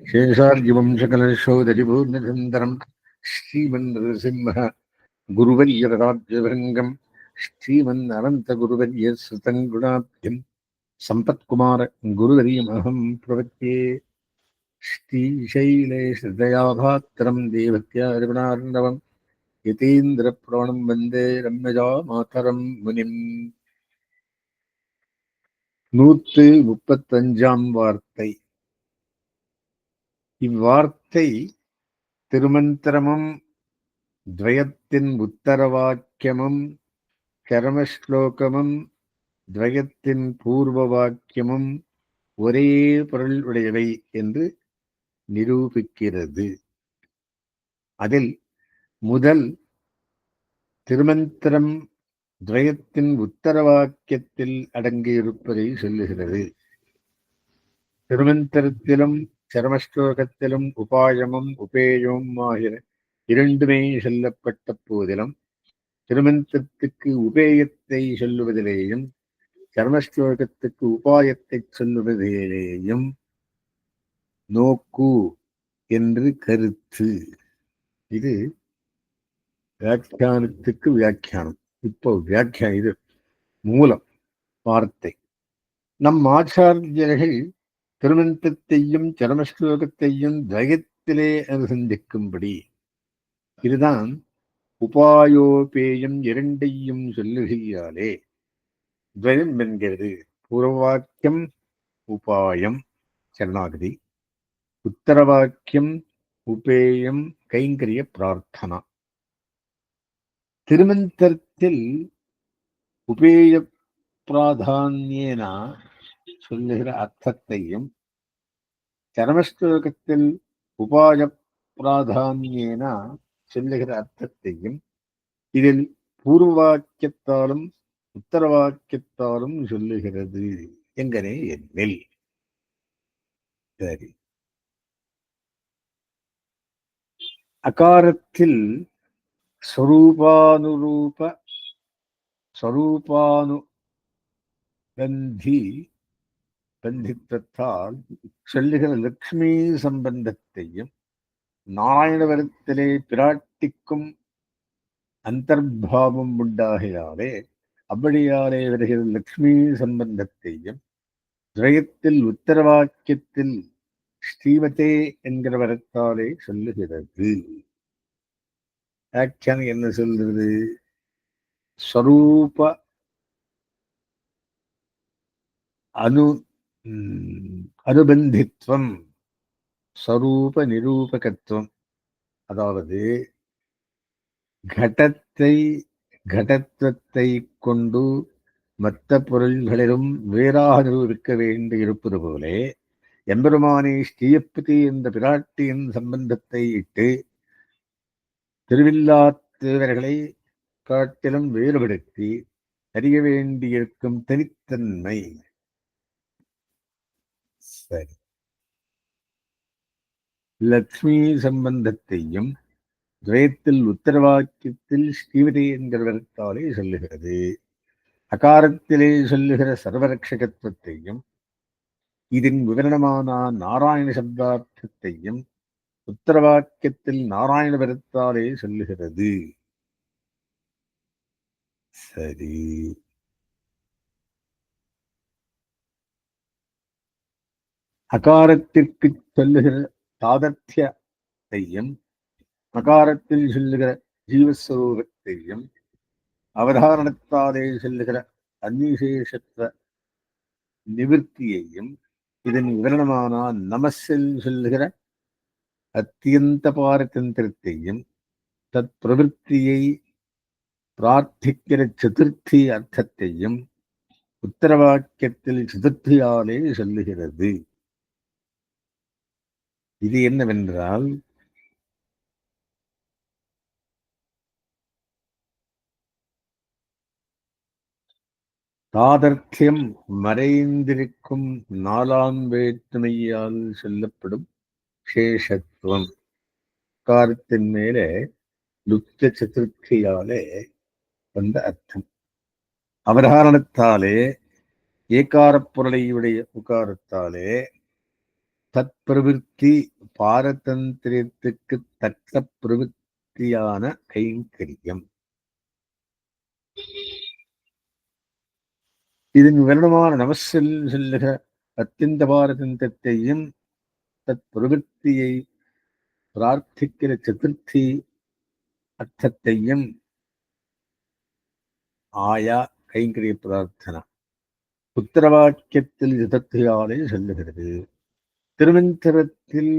शेषार्यवंशकलशोदरिपूर्णचन्दरम् श्रीमन्नृसिंह गुरुवर्यराज्यभृङ्गम् श्रीमन्ननन्तगुरुवर्यसृतम् गुणाब्धिम् सम्पत्कुमार गुरुवर्यमहम् प्रपद्ये। श्रीशैलेशदयाभात्रम् देवत्यारिगुणार्णवम् यतीन्द्रप्रवणम् वन्दे रम्यजा मातरम् मुनिम्। 135 வார்த்தை. இவ்வார்த்தை திருமந்திரமும் துவயத்தின் உத்தரவாக்கியமும் கர்மஸ்லோகமும் துவயத்தின் பூர்வ வாக்கியமும் ஒரே பொருள் உடையவை என்று நிரூபிக்கிறது. அதில் முதல் திருமந்திரம் துவயத்தின் உத்தரவாக்கியத்தில் அடங்கியிருப்பதை சொல்லுகிறது. திருமந்திரத்திலும் சரமஸ்லோகத்திலும் உபாயமும் உபேயமும் ஆகிய இரண்டுமே சொல்லப்பட்ட போதிலும் திருமந்திரத்துக்கு உபேயத்தை சொல்லுவதிலேயும் சரமஸ்லோகத்துக்கு உபாயத்தை சொல்லுவதிலேயும் நோக்கு என்று கருத்து. இது வியாக்கியானத்துக்கு வியாக்கியானம். இப்போ இது மூலம் வார்த்தை. நம் ஆச்சாரியர்கள் திருமந்திரத்தையும் சரமஸ்லோகத்தையும் துவயத்திலே அனுசந்திக்கும்படி இதுதான் உபாயோபேயம் இரண்டையும் சொல்லுகையாலே துவயம் என்கிறது. பூர்வவாக்கியம் உபாயம் சரணாகதி, உத்தரவாக்கியம் உபேயம் கைங்கரிய பிரார்த்தனா. திருமந்திரத்தில் உபேய பிராதான்யேன சொல்லுகிற அர்த்தத்தையும் சரமஸ்லோகத்தில் உபாய பிராதான்யேன சொல்லுகிற அர்த்தத்தையும் இதில் பூர்வவாக்கியத்தாலும் உத்தரவாக்கியத்தாலும் சொல்லுகிறது எங்கனே எண்ணில். சரி, அகாரத்தில் பந்தித்வத்தால் சொல்லுகிற லக்ஷ்மி சம்பந்தத்தையும் நாராயணவரத்திலே பிராட்டிக்கும் அந்தர்பாவம் உண்டாகையாலே அப்படியாலே வருகிற லக்ஷ்மி சம்பந்தத்தையும் துவயத்தில் உத்தரவாக்கியத்தில் ஸ்ரீமதே என்கிற வரத்தாலே சொல்லுகிறது. வியாக்கியானம் என்ன சொல்றது? ஸ்வரூப அனுபந்தித்வம், ஸ்வரூப நிரூபகத்துவம். அதாவது கடத்துவத்தை கொண்டு மற்ற பொருள்களிலும் வேறாக நிரூபிக்க வேண்டியிருப்பது போலே எம்பெருமானே ஸ்ரீயப்பதி என்ற பிராட்டியின் சம்பந்தத்தை இட்டு திருவில்லாத்தேவர்களை காட்டிலும் வேறுபடுத்தி அறிய வேண்டியிருக்கும் தனித்தன்மை. சரி, லக்ஷ்மி சம்பந்தத்தையும் துவயத்தில் உத்தரவாக்கியத்தில் ஸ்ரீமதி என்கிறவர்த்தாலே சொல்லுகிறது. அகாரத்திலே சொல்லுகிற சர்வரட்சகத்துவத்தையும் இதன் விவரணமான நாராயண சப்தார்த்தத்தையும் உத்தரவாக்கியத்தில் நாராயண வரத்தாலே சொல்லுகிறது. சரி, அகாரத்திற்கு சொல்லுகிற தாதர்த்தியத்தையும் அகாரத்தில் சொல்லுகிற ஜீவஸ்வரூபத்தையும் அவதாரணத்தாலே சொல்லுகிற அந்நிசேஷத்துவ நிவர்த்தியையும் இதன் விவரணமான நமசில் சொல்லுகிற அத்தியந்த பாரதந்திரத்தையும் தத் பிரவருத்தியை பிரார்த்திக்கிற சதுர்த்தி அர்த்தத்தையும் உத்தரவாக்கியத்தில் சதுர்த்தியாலே சொல்லுகிறது. இது என்னவென்றால் தாதர்த்தியம் மறைந்திருக்கும் நாலாம் வேற்றுமையால் சொல்லப்படும் சேஷத்துவம். காரத்தின் மேலே லுப்த சதுர்த்தியாலே வந்த அர்த்தம். அவதாரணத்தாலே ஏகாரப் பொருளையுடைய உகாரத்தாலே தத் பிரவிற்த்தி பாரதந்திரியத்துக்கு தக்க பிரவிற்த்தியான கைங்கரியம். இதன் விவரணமான நமஸ்ஸில் சொல்லுகிற அத்தியந்த பாரதந்திரத்தையும் தத் பிரவிற்த்தியை பிரார்த்திக்கிற சதுர்த்தி அர்த்தத்தையும் ஆயா கைங்கரிய பிரார்த்தனா உத்தரவாக்கியத்தில் சதுர்த்தியாலே சொல்லுகிறது. திருமந்திரத்தில்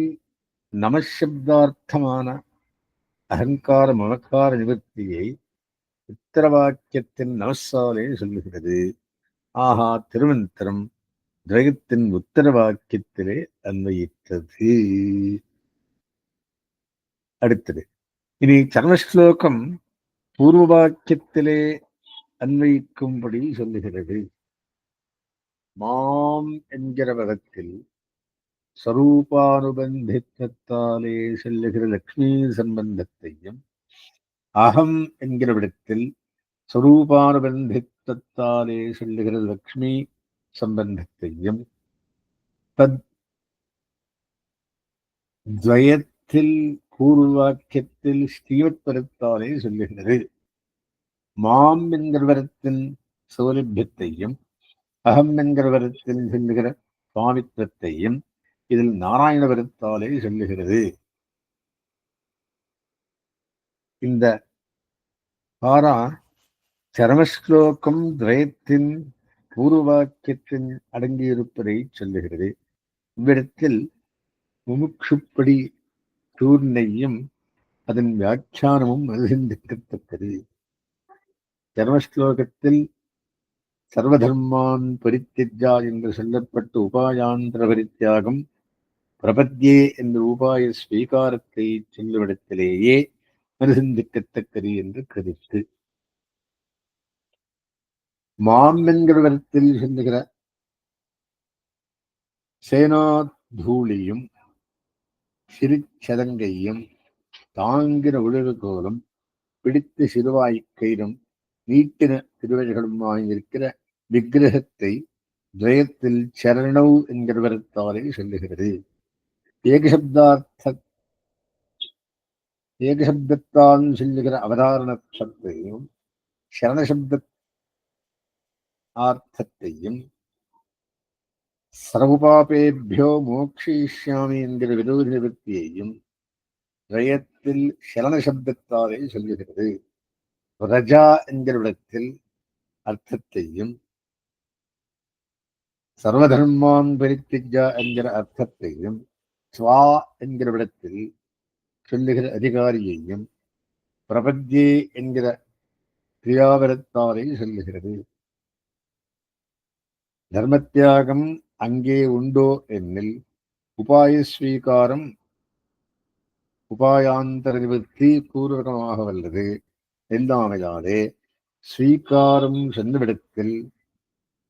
நமசப்தார்த்தமான அகங்கார மமக்கார நிவர்த்தியை உத்தரவாக்கியத்தின் நமசாலே சொல்லுகிறது. ஆஹா, திருமந்திரம் திரயத்தின் உத்தரவாக்கியத்திலே அன்வயித்தது. அடுத்தது இனி சர்மஸ்லோகம் பூர்வ வாக்கியத்திலே அன்வயிக்கும்படி சொல்லுகிறது. மாம் என்கிற பதத்தில் ஸ்வரூபானுபந்தித்தாலே சொல்லுகிற லக்ஷ்மி சம்பந்தத்தையும், அகம் என்கிற விடத்தில் ஸ்வரூபானுபந்தித்தாலே சொல்லுகிற லக்ஷ்மி சம்பந்தத்தையும், தத் துவயத்தில் பூர்வாக்கியத்தில் ஸ்ரீமத் பதத்தாலே சொல்லுகிறது. மாம் என்கிற வரத்தின் சௌலபியத்தையும், அகம் என்கிற வரத்தில் சொல்லுகிற சுவாமித்வத்தையும் இதில் நாராயண வரத்தாலே சொல்லுகிறது. இந்த பாரா சரமஸ்லோகம் துவயத்தின் பூர்வாக்கியத்தின் அடங்கியிருப்பதை சொல்லுகிறது. இவ்விடத்தில் முமுட்சுப்படி சூர்ணையும் அதன் வியாக்கியானமும் அனுசந்திக்கத்தக்கது. சரமஸ்லோகத்தில் சர்வதர்மான் பரித்தியஜா என்று சொல்லப்பட்ட உபாயாந்திர பரித்தியாகம் பிரபத்யே என்ற உபாய ஸ்வீகாரத்தை சொல்லுவிடத்திலேயே அனுசந்திக்கத்தக்கது என்று கருத்து. மாம் என்கிற விதத்தில் சொல்லுகிற சேனாதூளியும் சிறுச்சதங்கையும் தாங்கிற உலகோலும் பிடித்த சிறுவாய்க்கயிறும் நீட்டின திருவழிகளும் வாங்கியிருக்கிற விக்கிரகத்தை துவயத்தில் சரணௌ என்கிற வரத்தாலே சொல்லுகிறது. ஏகசப்தத்தால் சொல்லுகிற அவதாரணத்தையும் சரணசப்த ஆர்த்தத்தையும் சர்வபாபேபியோ மோக்ஷயிஷ்யாமி என்கிற விரோத நிவர்த்தியையும் துவயத்தில் சரணசப்தத்தாலே சொல்லுகிறது. ரஜா என்கிற இடத்தில் அர்த்தத்தையும், சர்வதர்மான் பரித்தியஜா என்கிற அர்த்தத்தையும், ஸ்வா என்கிற இடத்தில் சொல்லுகிற அதிகாரியையும், பிரபத்யே என்கிற கிரியாவரத்தாலே சொல்லுகிறது. தர்மத்தியாகம் அங்கே உண்டோ என்னில் உபாயஸ்வீகாரம் உபாயாந்தர நிவர்த்தி பூர்வகமாக வல்லது எல்லாமையாலே ஸ்வீகாரம் சென்றவிடத்தில்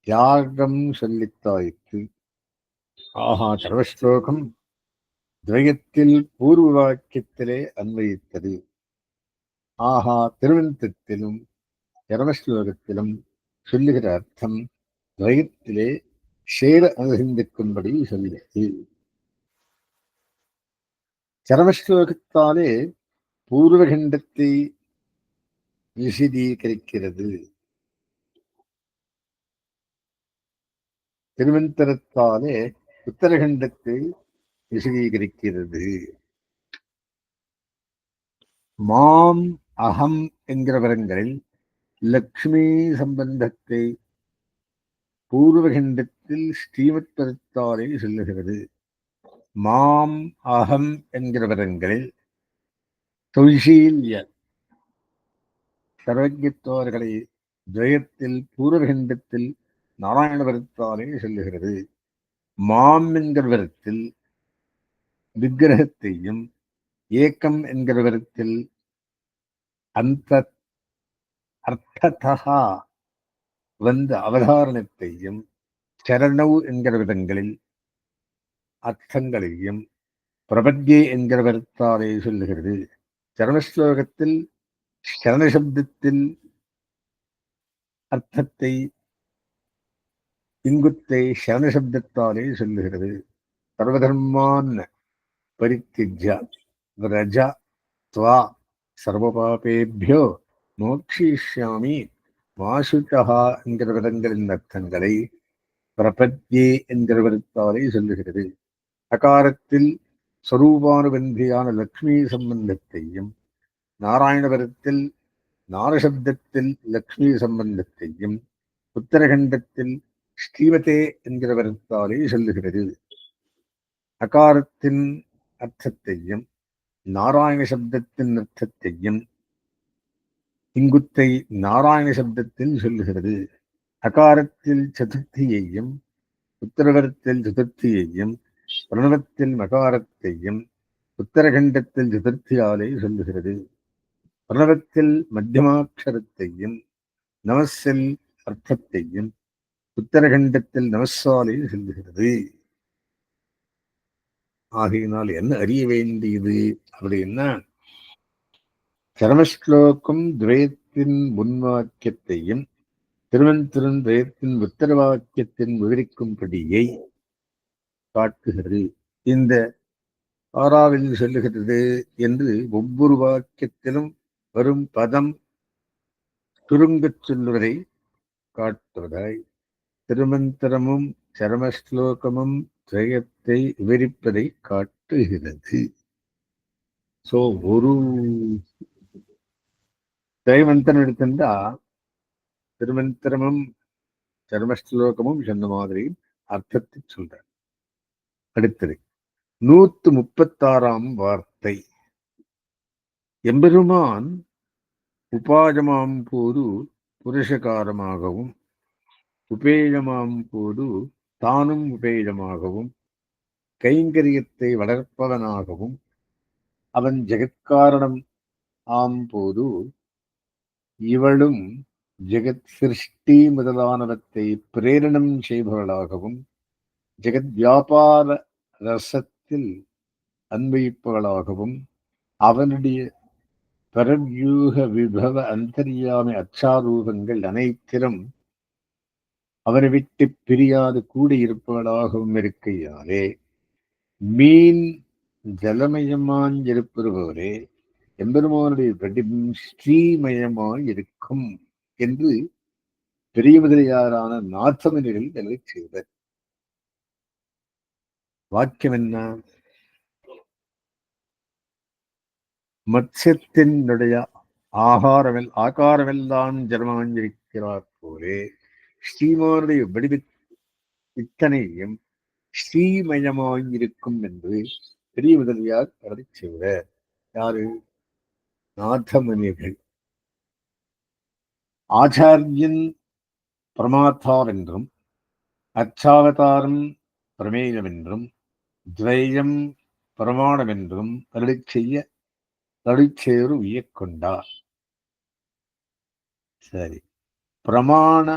தியாகம் சொல்லித்தாயிற்று. ஆஹா, சர்வஸ்லோகம் துவயத்தில் பூர்வ வாக்கியத்திலே அன்வயித்தது. ஆஹா, திருவந்தத்திலும் சர்வஸ்லோகத்திலும் சொல்லுகிற அர்த்தம் துவயத்திலே சேர அனுசந்திக்கும்படி சொல்லியது. சரமஸ்லோகத்தாலே பூர்வகண்டத்தை விசதீகரிக்கிறது. திருமந்திரத்தாலே உத்தரகண்டத்தை விசதீகரிக்கிறது. மாம் அகம் என்கிற வரங்களில் லக்ஷ்மி சம்பந்தத்தை பூர்வகண்டத்தில் ஸ்ரீமத் பதத்தாலே சொல்லுகிறது. மாம் அகம் என்கிற வரங்களில் தொழிசீல்ய சர்வஜத்துவர்களை துவயத்தில் பூர்வகண்டத்தில் நாராயண வரத்தாலே சொல்லுகிறது. மாம் என்கிற வரத்தில் விக்கிரகத்தையும், ஏக்கம் என்கிற வரத்தில் அந்த அர்த்ததா வந்த அவதாரணத்தையும், சரணவ் என்கிற விதங்களில் அர்த்தங்களையும் பிரபத்யே என்கிற வரத்தாலே சொல்லுகிறது. சரணஸ்லோகத்தில் சரணசப்தத்தில் அர்த்தத்தை இங்குத்தை சரணசப்தத்தாலே சொல்லுகிறது. சர்வதர்மான் பரித்திஜ்ய விரஜ त्वा சர்வபாபேபியோ மோக்ஷயிஷ்யாமி மாசுச்சா என்கிற விதங்களின் அர்த்தங்களை பிரபத்யே என்கிற விதத்தாலே சொல்லுகிறது. அகாரத்தில் ஸ்வரூபானுபந்தியான லக்ஷ்மி சம்பந்தத்தையும், நாராயணபுரத்தில் நாரசப்தத்தில் லக்ஷ்மி சம்பந்தத்தையும், உத்தரகண்டத்தில் ஸ்ரீமதே என்கிற விதத்தாலே சொல்லுகிறது. அகாரத்தின் அர்த்தத்தையும் நாராயண சப்தத்தின் அர்த்தத்தையும் இங்குத்தை நாராயண சப்தத்தில் சொல்லுகிறது. அகாரத்தில் சதுர்த்தியையும், உத்தரகண்டத்தில் சதுர்த்தியையும், பிரணவத்தில் மகாரத்தையும், உத்தரகண்டத்தில் சதுர்த்தியாலே சொல்லுகிறது. பிரணவத்தில் மத்தியமாட்சரத்தையும், நமஸில் அர்த்தத்தையும், உத்தரகண்டத்தில் நமஸாலே சொல்லுகிறது. ஆகையினால் என்ன அறிய வேண்டியது அப்படின்னா, சரமஸ்லோகம் துவயத்தின் முன்வாக்கியத்தையும் திருவந்திருந்தயத்தின் உத்தர வாக்கியத்தின் விவரிக்கும்படியை காட்டுகிறது. இந்த ஆறாவில் சொல்லுகிறது என்று ஒவ்வொரு வாக்கியத்திலும் வரும் பதம் சுருங்கச் சொல்லுவதை காட்டுவதாய் திருமந்திரமும் சரமஸ்லோகமும் திரயத்தை விவரிப்பதை காட்டுகிறது. சோ ஒரு திரைமந்திரம் எடுத்திருந்தா திருமந்திரமும் சர்மஸ்லோகமும் சொன்ன மாதிரி அர்த்தத்தை சொல்ற. அடுத்தது 136ஆம் வார்த்தை. எம்பெருமான் உபாயமாம் போது புருஷகாரமாகவும், உபேயமாம் போது தானும் உபேயமாகவும், கைங்கரியத்தை வளர்ப்பவனாகவும், அவன் ஜெகத்காரணம் ஆம் போது இவளும் ஜெகத் சிருஷ்டி முதலானவற்றை பிரேரணம் செய்பவளாகவும், ஜெகத் வியாபார ரசத்தில் அன்வயிப்பவளாகவும், அவனுடைய பரவியூக விபவ அந்தர்யாமி அச்சாரூபங்கள் அனைத்திலும் அவனை விட்டு பிரியாது கூடியிருப்பவளாகவும் இருக்கையாலே மீன் ஜலமயமாயிருப்பவரே எம்பெருமானுடைய பிரதிபம் ஸ்ரீமயமாய் இருக்கும் என்று பெரிய முதலியாரான நாத்தமனிகள் நிலை செய்வர். வாக்கியம் என்ன? மத்ஸ்யத்தினுடைய ஆகாரமெல்லாம் ஜலமாயிருக்கிறார் போலே ஸ்ரீமானுடைய வடிவ இத்தனையும் ஸ்ரீமயமாயிருக்கும் என்று பெரிய முதலியார் கருதி செய்வர். யாரு? நாதமுனிகள். ஆச்சாரியன் பிரமாத்தாவென்றும், அச்சாவதாரம் பிரமேயமென்றும், துவயம் பிரமாணமென்றும் அருளிச் செய்ய தடுச்சேரு உய்யக்கொண்டார். சரி, பிரமாண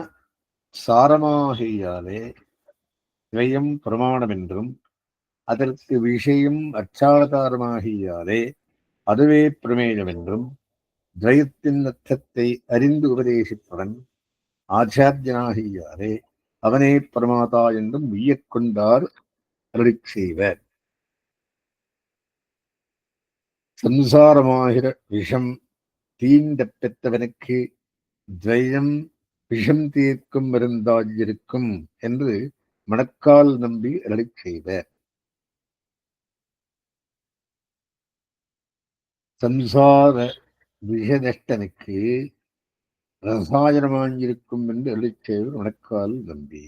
சாரமாகியாலே துவயம் பிரமாணமென்றும், அதற்கு விஷயம் அச்சாவதாரமாகியாலே அதுவே பிரமேயமென்றும், துவயத்தின் அர்த்தத்தை அறிந்து உபதேசிப்பவன் ஆச்சாரியனாகியாரே அவனே பிரமாதா என்றும் உய்யக்கொண்டார் அருளிச் செய்வர். சம்சாரமாகிற விஷம் தீண்ட பெற்றவனுக்கு துவயம் விஷம் தீர்க்கும் மருந்தாயிருக்கும் என்று மணக்கால் நம்பி அருளிச் செய்வர். சம்சார விஷநஷ்டனுக்கு ரசாயனமாயிருக்கும் என்று அருளிச் செய்வர் மணக்கால் நம்பி.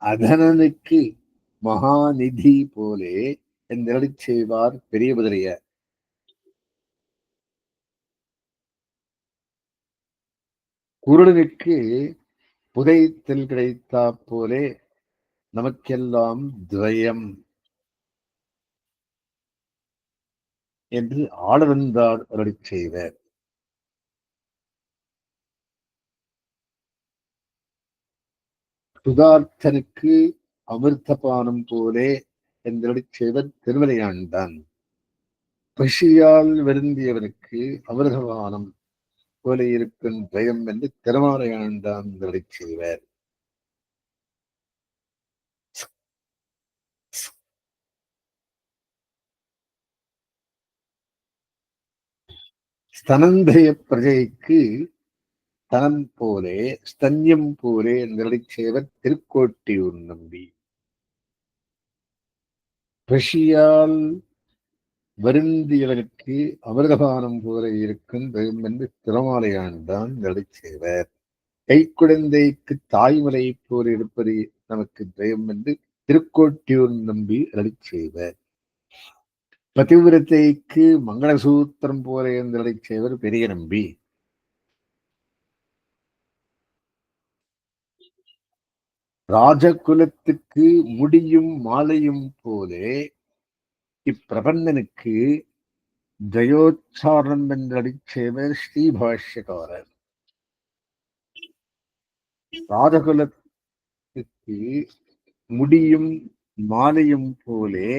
அதனனுக்கு மகாநிதி போலே என்றருளிச் செய்வார் பெரிய முதலியார். குருடனுக்கு புதைத்தல் கிடைத்தா போலே நமக்கெல்லாம் துவயம் என்று ஆளவந்தார் அருளிச் செய்வர். சுதார்த்தனுக்கு அமிர்தபானம் போலே என்றருளிச் செய்வர் திருமலையாண்டான். பசியால் வருந்தியவனுக்கு அமிர்தபானம் போல இருக்கும் ஜெயம் என்று திருமாலையாண்டான் செய்வார். ஸ்தனந்தய பிரஜைக்கு தனம் போலே ஸ்தன்யம் போலே செய்வர் திருக்கோட்டியூர் நம்பி. பசியால் வருந்தியவனுக்கு அமிர்தபானம் போல இருக்கும் ஜெயம் என்று திருமாலையாண்டான் செய்வர். கைக்குழந்தைக்கு தாய்மலை போல் இருப்பது நமக்கு ஜெயம் என்று திருக்கோட்டியூர் நம்பி செய்வர். பதிவிரத்தைக்கு மங்களசூத்திரம் போல இருந்ததை செய்வர் பெரிய நம்பி. ராஜகுலத்துக்கு முடியும் மாலையும் போலே இப்பிரபந்தனுக்கு ஜயோச்சாரணம் என்றடி செய்வர் ஸ்ரீபாஷ்யக்காரர். ராஜகுலத்துக்கு முடியும் மாலையும் போலே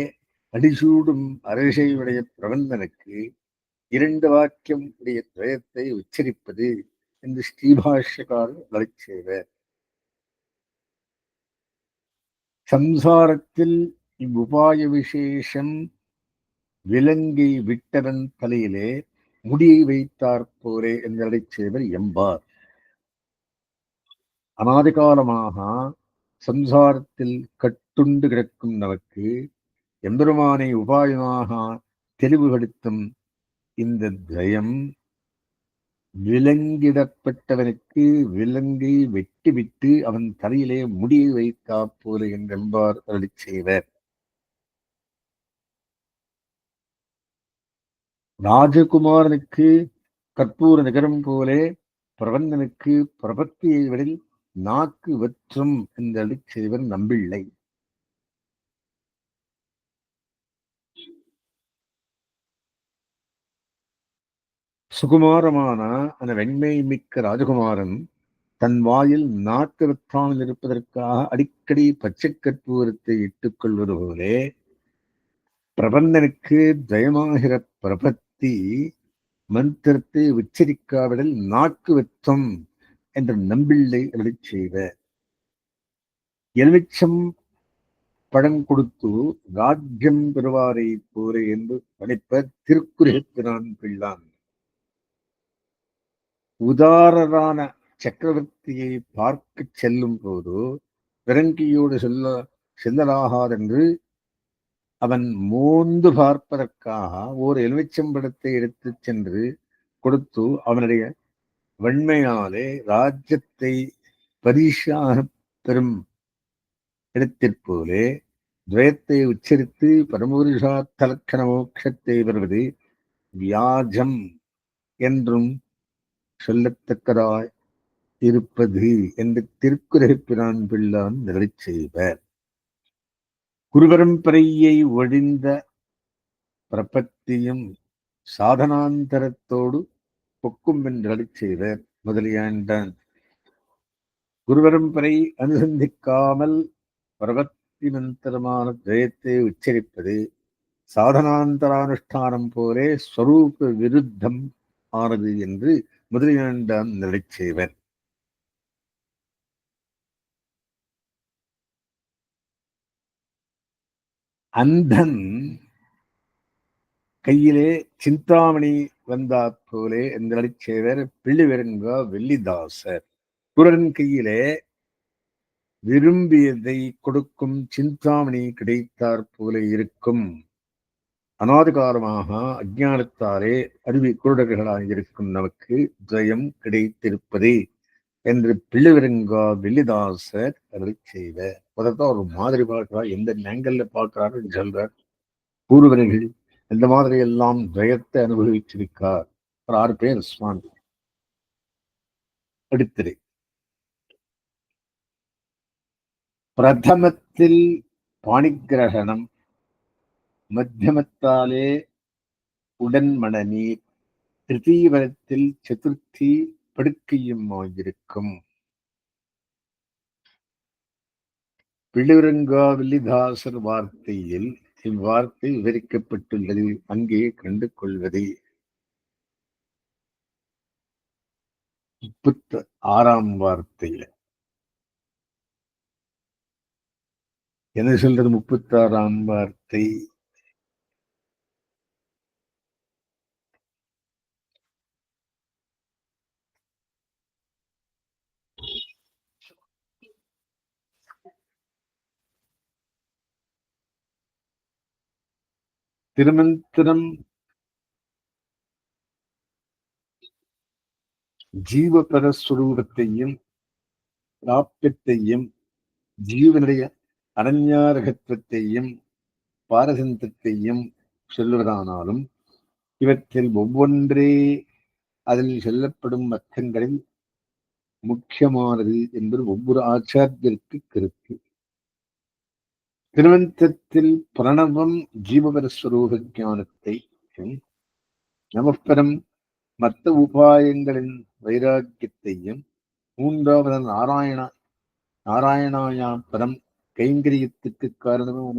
அடிசூடும் அரசையுடைய பிரபந்தனுக்கு 2 வாக்கியம் உடைய துவயத்தை உச்சரிப்பது என்று ஸ்ரீபாஷ்யக்காரர் செய்வர். சம்சாரத்தில் இவ்வுபாய விசேஷம் விலங்கை விட்டவன் தலையிலே முடியை வைத்தார் போரே என்றடை செய்வர் எம்பார். அநாதிகாலமாக சம்சாரத்தில் கட்டுண்டு கிடக்கும் நமக்கு எம்பெருமானை உபாயமாக தெளிவுபடுத்தும் இந்த ஜெயம் விலங்கிடப்பட்டவனுக்கு விலங்கை வெட்டிவிட்டு அவன் தலையிலே முடியை வைத்தா போல என்றெம்பார் அருளி செய்வர். ராஜகுமாரனுக்கு கற்பூர நகரம் போலே பிரபந்தனுக்கு பிரபத்தியை விடில் நாக்கு வற்றும் என்று செய்வர் நம்பிள்ளை. சுகுமாரமான அந்த வெண்மை மிக்க ராஜகுமாரன் தன் வாயில் நாக்கு வற்றாமல் இருப்பதற்காக அடிக்கடி பச்சை கற்பூரத்தை இட்டுக் கொள்வது போலே பிரபந்தனுக்கு ஜெயமாகிற பிரபத்தி மந்திரத்தை உச்சரிக்காவிடல் நாக்கு வெற்றம் என்ற நம்பிள்ளை அருளி செய்வர். எலுமிச்சம் படம் கொடுத்து ராஜ்யம் பெறுவாரை போரே என்று படைப்ப திருக்குறளின் பிள்ளான். உதாரரான சக்கரவர்த்தியை பார்க்க செல்லும் போது விரங்கியோடு செல்லலாகாதென்று அவன் மோந்து பார்ப்பதற்காக ஓர் எலுமிச்சம்பழத்தை எடுத்து சென்று கொடுத்து அவனுடைய வெண்மையாலே ராஜ்யத்தை பரிசாக பெறும் இடத்திற்போலே துவயத்தை உச்சரித்து பரமபுருஷார்த்த லட்சண மோட்சத்தை பெறுவது வியாஜம் என்றும் சொல்லத்தக்கதாய் இருப்பது என்று திருக்குறப்பிரான் பிள்ளான் நிலை செய்வர். குருபரம்பரையை ஒழிந்த பிரபத்தியும் சாதனாந்தரத்தோடு பொக்கும் என்று செய்வர் முதலியாண்டான். குருபரம்பரை அனுசந்திக்காமல் பிரபத்தி மந்திரமான ஜெயத்தை உச்சரிப்பது சாதனாந்தரானுஷ்டானம் போலே ஸ்வரூப விருத்தம் ஆனது என்று முதலியாண்டான் நிலை செய்வர். அந்தன் கையிலே சிந்தாமணி வந்தா போலே என்று செய்வர் பிள்ளிவெருங்கா வெள்ளிதாசர். குரன் கையிலே விரும்பியதை கொடுக்கும் சிந்தாமணி கிடைத்தாற் போல இருக்கும். அநாதிகாரமாக அஜானத்தாலே அருவி குருடர்களாக இருக்கும் நமக்கு ஜெயம் கிடைத்திருப்பதே என்று பிள்ளிவெருங்கா வெள்ளிதாசர் அருளி செய்வர். முதல்தான் ஒரு மாதிரி பார்க்கிறார், எந்த ஆங்கிள் பார்க்கிறாரு சொல்றார். பூர்வர்கள் இந்த மாதிரி எல்லாம் ஜெயத்தை அனுபவிச்சிருக்கார். ஒரு 6 பேர் சுவாமி அடுத்தது. பிரதமத்தில் பாணிகிரகணம், மத்தியமத்தாலே உடன்மண நீர், திருத்தீவரத்தில் சதுர்த்தி படுக்கையும் ஆகியிருக்கும். பிள்ளிவெருங்காவில்லிதாசர் வார்த்தையில் இவ்வார்த்தை விவரிக்கப்பட்டுள்ளது. அங்கே கண்டு கொள்வதே 36ஆம் வார்த்தையில என்ன சொல்றது? 36ஆம் வார்த்தை திருமந்திரம் ஜீவபரஸ்வரூபத்தையும் பிராப்தியத்தையும் ஜீவனுடைய அனன்யாரகத்துவத்தையும் பாரதந்திரத்தையும் சொல்லுவதானாலும் இவற்றில் ஒவ்வொன்றே அதில் சொல்லப்படும் அர்த்தங்களில் முக்கியமானது என்பது ஒவ்வொரு ஆச்சாரியருக்கு கருத்து. திருமந்திரத்தில் பிரணவம் ஜீவபரஸ்வரூப ஞானத்தை, நமப்பரம் மற்ற உபாயங்களின் வைராக்கியத்தையும், மூன்றாவது நாராயணாயாபரம் கைங்கரியத்துக்கு காரணமான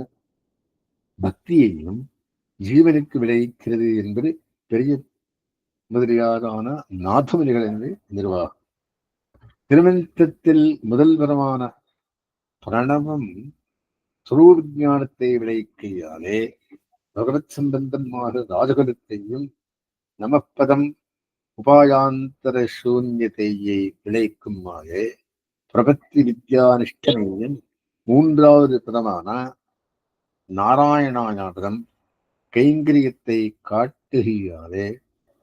பக்தியையும் ஜீவனுக்கு விளைவிக்கிறது என்பது பெரிய முதலியாரான நாதமுனிகளின் நிர்வாகம். திருமந்திரத்தில் முதல் வரமான பிரணவம் சுரூப ஞானத்தை விளைவிக்கையாலே பகவத் சம்பந்தமாக ராஜகுலத்தையும் நமப்பதம் உபாயாந்தர சூன்யத்தையை விளைக்குமாறு பிரபத்தி வித்யானிஷ்டனையும் மூன்றாவது பதமான நாராயணாயாபதம் கைங்கரியத்தை காட்டுகையாலே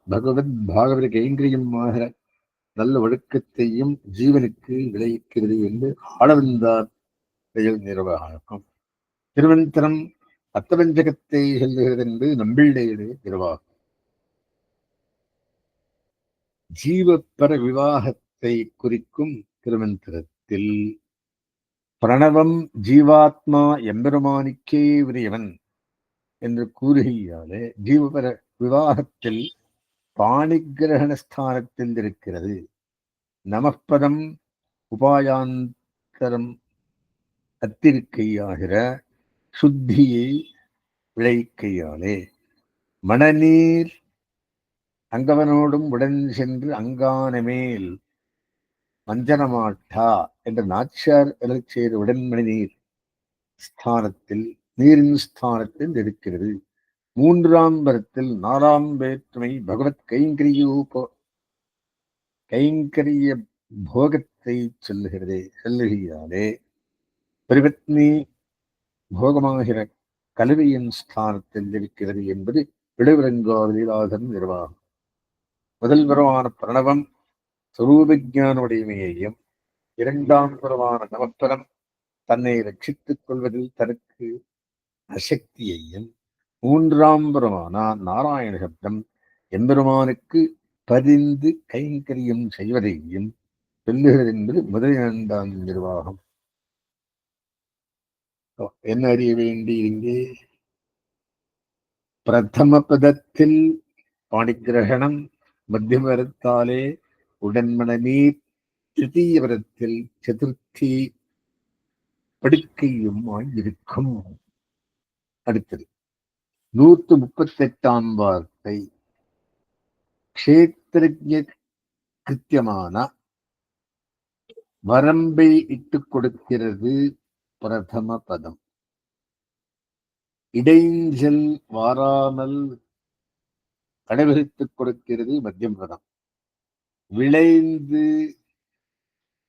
பகவத் பாகவத கைங்கரியமாக நல்ல ஒழுக்கத்தையும் ஜீவனுக்கு விளைவிக்கிறது என்று ஆளவந்தார் செயல் நிர்வாகம். திருமந்திரம் அர்த்தபஞ்சகத்தை சொல்லுகிறது என்று நம்பிள்ளையுடைய நிர்வாகம். ஜீவப்பர விவாகத்தை குறிக்கும் திருமந்திரத்தில் பிரணவம் ஜீவாத்மா எம்பெருமானிக்கே உரியவன் என்று கூறுகையாலே ஜீவபர விவாகத்தில் பாணிகிரகண ஸ்தானத்தில் இருக்கிறது. நமப்பதம் உபாயாந்தரம் அத்திருக்கையாகிற சுத்தியை விளைக்கையாலே மணநீர் அங்கவனோடும் உடன் சென்று அங்கானமேல் மஞ்சனமாட்டா என்ற நாச்சியார் செய்த உடன்மணி நீர் ஸ்தானத்தில் நீரின் ஸ்தானத்தில் இருக்கிறது. மூன்றாம் வரத்தில் நாலாம் வேற்றுமை பகவத் கைங்கரிய போகத்தை சொல்லுகிறாலே பரிபத்னி போகமாகிற கல்வியின் ஸ்தானத்தில் இருக்கிறது என்பது விடுவிறங்காவதிலாதன் நிர்வாகம். முதல் வரவான பிரணவம் சுரூபஜான உடைமையையும், இரண்டாம் வரவான நமப்பரம் தன்னை ரட்சித்துக் கொள்வதில் தனக்கு அசக்தியையும், மூன்றாம் வரவான நாராயண சப்தம் எம்பெருமானுக்கு பதிந்து கைங்கரியம் செய்வதையும் சொல்லுகிறது என்பது முதலிரண்டாம் நிர்வாகம். என்ன அறிய வேண்டி இங்கே பிரதம பதத்தில் பாணிகிரகணம், மத்தியமரத்தாலே உடன்மன நீர், திருத்தீய வரத்தில் சதுர்த்தி படுக்கையும் இருக்கும். அடுத்தது 138ஆம் வார்த்தை க்ஷேத்திரஜ கிருத்தியமான வரம்பை இட்டுக் கொடுக்கிறது பிரதம பதம். இடைஞ்சல் வாராமல் கடைபிடித்துக் கொடுக்கிறது மத்தியம் பதம். விளைந்து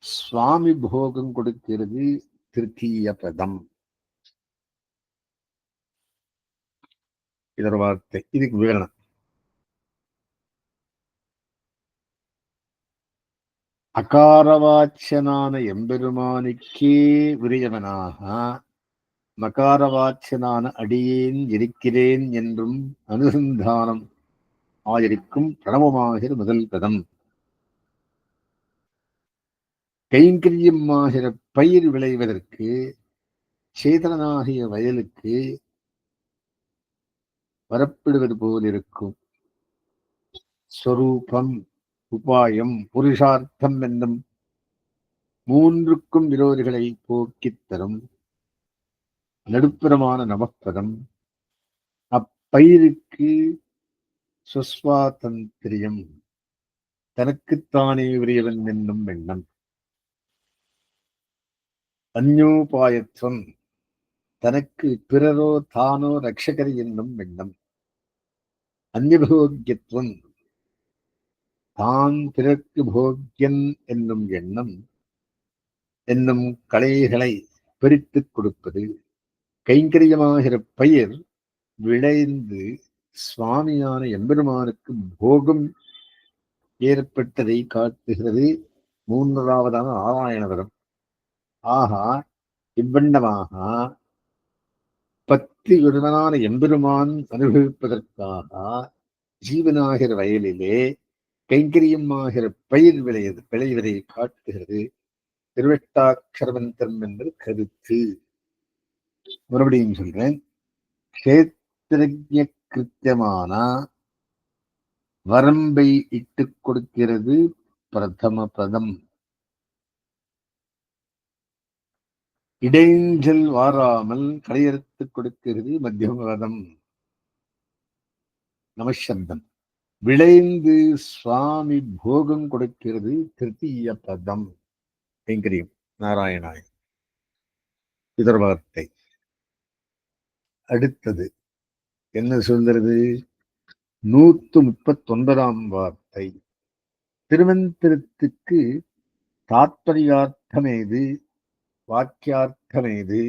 சுவாமி போகம் கொடுக்கிறது திருத்தீய பதம். இதர் வார்த்தை, இதுக்கு விவரணம். அகாரவாட்சனான எம்பெருமானுக்கே உரியவனாக மகாரவாட்சனான அடியேன் இருக்கிறேன் என்றும் அனுசந்தானம் ஆயிருக்கும் பிரணவமாகிற முதல் பதம். கைங்கரியமாகிற பயிர் விளைவதற்கு சேதனாகிய வயலுக்கு வரப்பிடுவது போல் இருக்கும். ஸ்வரூபம், உபாயம், புருஷார்த்தம் என்னும் மூன்றுக்கும் விரோதிகளை போக்கித் தரும் நடுப்புறமான நமப்பதம் அப்பயிருக்கு சுஸ்வாதந்திரியம் தனக்குத்தானே உரியவன் என்னும் எண்ணம். அந்யோபாயத்துவம், தனக்கு பிறரோ தானோ ரட்சகர் என்னும் எண்ணம். அந்நியபோக்கியத்துவம், தான் பிறர்க்கு போக்கியன் என்னும் எண்ணம் என்னும் கலைகளை பிரித்துக் கொடுப்பது. கைங்கரியமாகிற பயிர் விளைந்து சுவாமியான எம்பெருமானுக்கு போகம் ஏற்பட்டதை காட்டுகிறது மூன்றாவதான நாராயணபுரம். ஆகா, இவ்வண்ணமாக பக்தி விருமனான எம்பெருமான் அனுபவிப்பதற்காக ஜீவனாகிற வயலிலே கைங்கரியமாகிற பயிர் விளைவதை காட்டுகிறது திருவெட்டாட்சரமந்திரம் என்ற கருத்து. மறுபடியும் சொல்றேன். கஷேத்திரஜ கிருத்தியமான வரம்பை இட்டுக் கொடுக்கிறது பிரதம பதம். இடைஞ்சல் வாராமல் கடையறுத்துக் கொடுக்கிறது மத்தியம பதம் நமசப்தம். விளைந்து சுவாமி போகம் கொடுக்கிறது திருத்தீய பதம் கைங்கரியம் நாராயணாய இதர்வார்த்தை. அடுத்தது என்ன சொல்கிறது? 139ஆம் வார்த்தை. திருமந்திரத்துக்கு தாத்பரியார்த்தமேது, வாக்கியார்த்தமேது,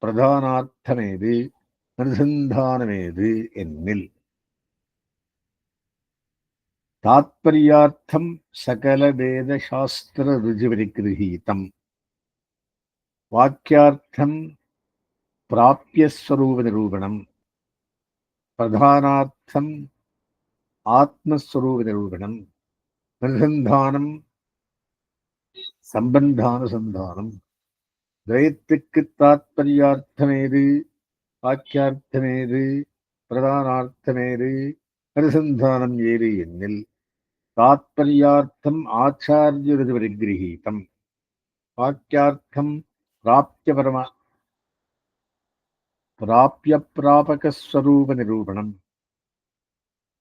பிரதானார்த்தமேது, அனுசந்தானமேது என்னில். தாத்பரியார்த்தம் சகல வேத சாஸ்திர ருஜுவிரிகிரகீதம். வாக்கியார்த்தம் பிராப்யஸ்வரூப நிரூபணம். பிரதானார்த்தம் ஆத்மஸ்வரூப நிரூபணம். அனுசந்தானம் சம்பந்தானுசந்தானம். துவயத்துக்கு தாத்பரியார்த்தமேது, வாக்கியார்த்தமேது, பிரதானார்த்தமேது, அனுசந்தானம் ஏது என்னில். தாத்பரியார்த்தம் ஆச்சாரிய பரிகிரகீதம். வாக்கியார்த்தம் பிராப்ய பிராபகஸ்வரூப நிரூபணம்.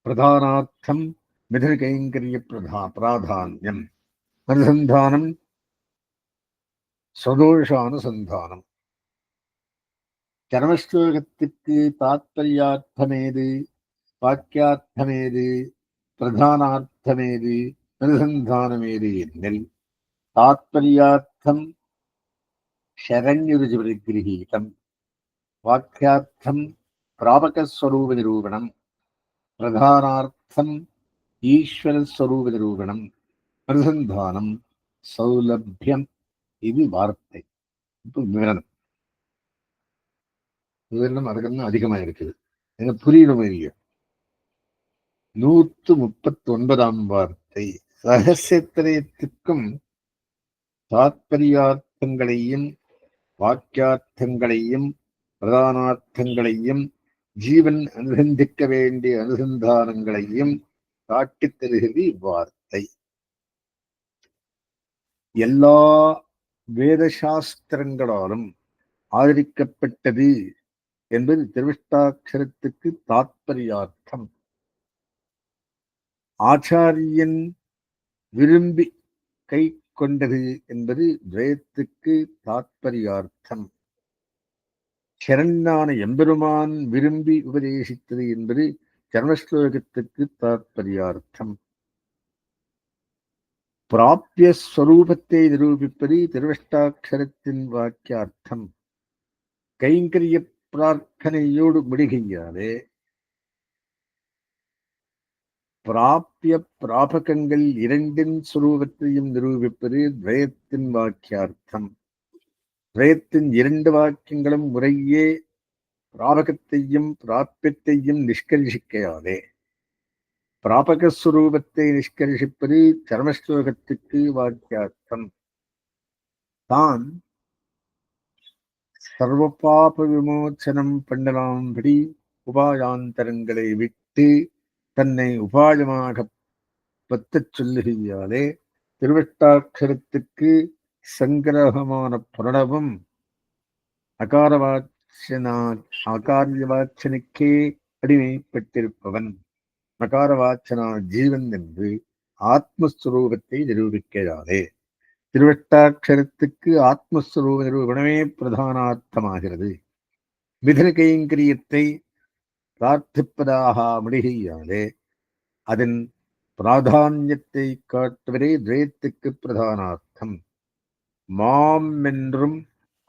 பிரதானார்த்தம் மிதகைங்கரிய பிராதான்யம். அனுசந்தானம் சதோஷானுசந்தானம். சரமஸ்லோகத்துக்கு தாத்பரியார்த்தமேது, வாக்கியார்த்தமேது, பிரதானார்த்தமேது, அனுசந்தானமேது என்னில். தாத்பரியார்த்தம் சரண்யருஜிபரிகிரகீதம். வாக்கியார்த்தம் பிராபகஸ்வரூப நிரூபணம். பிரதானார்த்தம் ஈஸ்வரஸ்வரூப நிரூபணம். அனுசந்தானம் சௌலபியம். இது வார்த்தை. இப்போ விவரணம் அதுக்கு அதிகமா இருக்குது. எனக்கு புரியணும் இல்லையா? 139ஆம் வார்த்தை. ரகசியத்திரயத்துக்கும் தாத்பரியார்த்தங்களையும் வாக்கியார்த்தங்களையும் பிரதானார்த்தங்களையும் ஜீவன் அனுசந்திக்க வேண்டிய அனுசந்தானங்களையும் காட்டித் தருகிறது இவ்வார்த்தை. எல்லா வேதசாஸ்திரங்களாலும் ஆதரிக்கப்பட்டது என்பது திருவிஷ்டாட்சரத்துக்கு தாத்பரியார்த்தம். ஆச்சாரியன் விரும்பி கை கொண்டது என்பது துவயத்துக்கு தாத்பரியார்த்தம். சரண்ணான எம்பெருமான் விரும்பி உபதேசித்தது என்பது சர்மஸ்லோகத்துக்கு தாத்பரியார்த்தம். பிராப்திய ஸ்வரூபத்தை நிரூபிப்பது திருவஷ்டாட்சரத்தின் வாக்கியார்த்தம். கைங்கரிய பிரார்த்தனையோடு முடிகையாலே பிராப்திய பிராபகங்கள் இரண்டின் சுரூபத்தையும் நிரூபிப்பது துவயத்தின் வாக்கியார்த்தம். துவயத்தின் இரண்டு வாக்கியங்களும் முறையே பிராபகத்தையும் பிராபியத்தையும் நிஷ்கர்ஷிக்கையாலே பிராபகஸ்வரூபத்தை நிஷ்கர்ஷிப்பது சர்மஸ்லோகத்துக்கு வாக்கியார்த்தம். தான் சர்வபாப விமோச்சனம் பண்ணலாம்படி உபாயாந்தரங்களை விட்டு தன்னை உபாயமாக பத்தச் சொல்லுகையாலே திருவட்டாட்சரத்துக்கு சங்கிரகமான பிரணவம் அகாரியவாச்சனுக்கே அடிமைப்பட்டிருப்பவன் அகாரவாச்சனான ஜீவன் என்று ஆத்மஸ்வரூபத்தை நிரூபிக்கிறாரே. திருவட்டாட்சரத்துக்கு ஆத்மஸ்வரூப நிரூபணமே பிரதானார்த்தமாகிறது. மிதுன கைங்கரியத்தை பிரார்த்திப்பதாக முடிகையாலே அதன் பிராதான்யத்தை காட்டுவதே துவயத்துக்கு பிரதானார்த்தம். மாம் என்றும்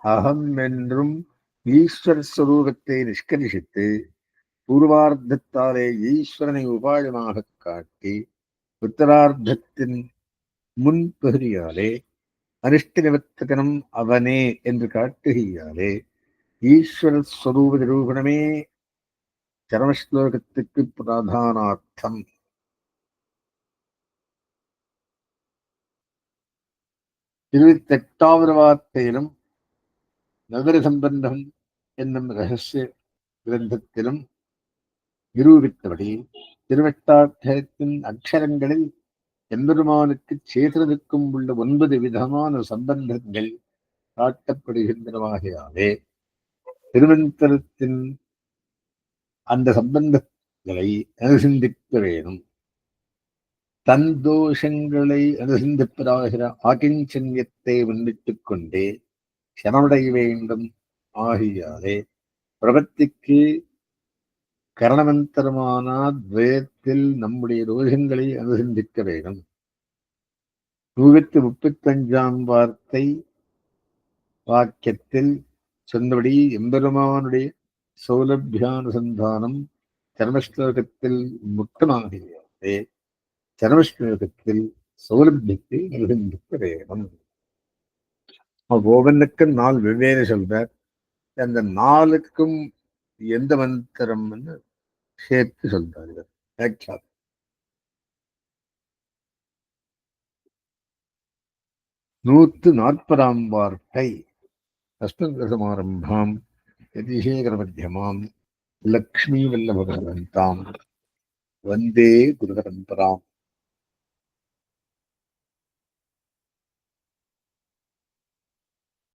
அகம் என்றும் ஈஸ்வர ஸ்வரூபத்தை நிஷ்கரிசித்து பூர்வார்த்தத்தாலே ஈஸ்வரனை உபாயமாக காட்டி உத்தரார்த்தத்தின் முன்பகுதியாலே அனிஷ்ட நிவர்த்தகனும் அவனே என்று காட்டுகையாலே ஈஸ்வர ஸ்வரூப நிரூபணமே சரமஸ்லோகத்துக்கு பிரதானார்த்தம். 28வது வார்த்தையிலும் நகர சம்பந்தம் என்னும் ரகசிய கிரந்தத்திலும் நிரூபித்தபடி திருவட்டாட்சரத்தின் அக்ஷரங்களில் எம்பெருமானுக்கு சேதனுக்கும் உள்ள 9 விதமான சம்பந்தங்கள் காட்டப்படுகின்றனவாகையாலே திருமந்திரத்தின் அந்த சம்பந்தங்களை அனுசந்திக்க வேணும். தன் தோஷங்களை அனுசந்திப்பதாகிற ஆகிஞ்சன்யத்தை முன்னிட்டுக் கொண்டே சரணடைய வேண்டும். ஆகியாலே பிரபத்திக்கு கரணமந்திரமான துவயத்தில் நம்முடைய தோஷங்களை அனுசந்திக்க வேண்டும். 135ஆம் வார்த்தை வாக்கியத்தில் சொன்னபடி எம்பெருமானுடைய சௌலபியானுசந்தானம் சர்மஸ்லோகத்தில் முக்தமாகியாலே சர்மஸ்லோகத்தில் சௌலபியத்தை அனுசந்திக்க வேண்டும். ஒவ்வொன்றுக்கு 4 வெவ்வேறு சொல்றார். அந்த 4க்கும் எந்த மந்திரம் சேர்த்து சொல்றார்கள். 140ஆம் வார்த்தை அஸ்மத்சமாரம்பாம் யதிசேகரமத்தியமாம் லக்ஷ்மீ வல்லபகவந்தாம் வந்தே குருபரம்பராம்.